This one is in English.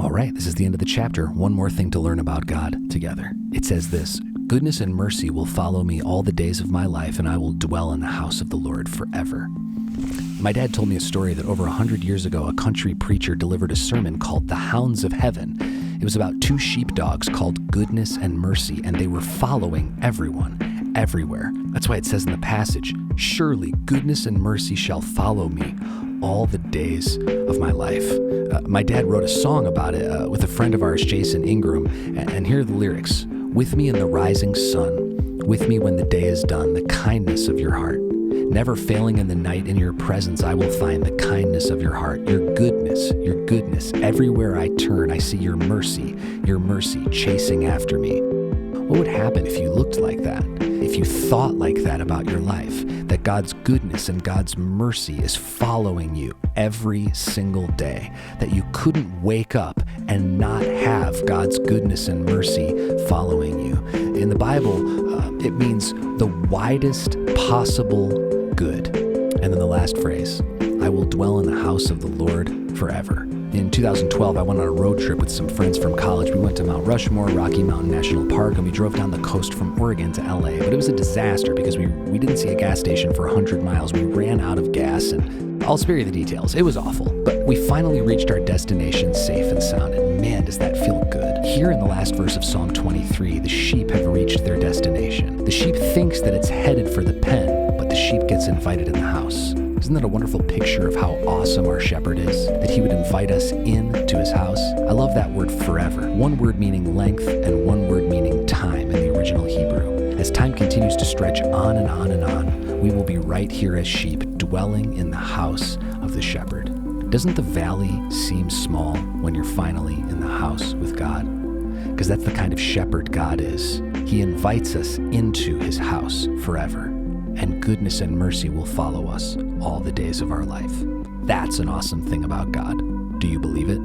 All right, this is the end of the chapter. One more thing to learn about God together. It says this: goodness and mercy will follow me all the days of my life, and I will dwell in the house of the Lord forever. My dad told me a story that over 100 years ago, a country preacher delivered a sermon called The Hounds of Heaven. It was about two sheepdogs called Goodness and Mercy, and they were following everyone, everywhere. That's why it says in the passage, surely goodness and mercy shall follow me all the days of my life. My dad wrote a song about it with a friend of ours, Jason Ingram, and here are the lyrics. With me in the rising sun, with me when the day is done, the kindness of your heart. Never failing in the night, in your presence I will find the kindness of your heart. Your goodness. Everywhere I turn, I see your mercy chasing after me. What would happen if you looked like that? If you thought like that about your life? That God's goodness and God's mercy is following you every single day? That you couldn't wake up and not have God's goodness and mercy following you? In the Bible, it means the widest possible good. And then the last phrase, I will dwell in the house of the Lord forever. In 2012, I went on a road trip with some friends from college. We went to Mount Rushmore, Rocky Mountain National Park, and we drove down the coast from Oregon to LA. But it was a disaster because we didn't see a gas station for 100 miles. We ran out of gas, and I'll spare you the details. It was awful. But we finally reached our destination safe and sound, and man, does that feel good. Here in the last verse of Psalm 23, the sheep have reached their destination. The sheep thinks that it's headed for the pen, but the sheep gets invited in the house. Isn't that a wonderful picture of how awesome our shepherd is? That he would invite us into his house? I love that word forever. One word meaning length and one word meaning time in the original Hebrew. As time continues to stretch on and on and on, we will be right here as sheep, dwelling in the house of the shepherd. Doesn't the valley seem small when you're finally in the house with God? Because that's the kind of shepherd God is. He invites us into his house forever. And goodness and mercy will follow us all the days of our life. That's an awesome thing about God. Do you believe it?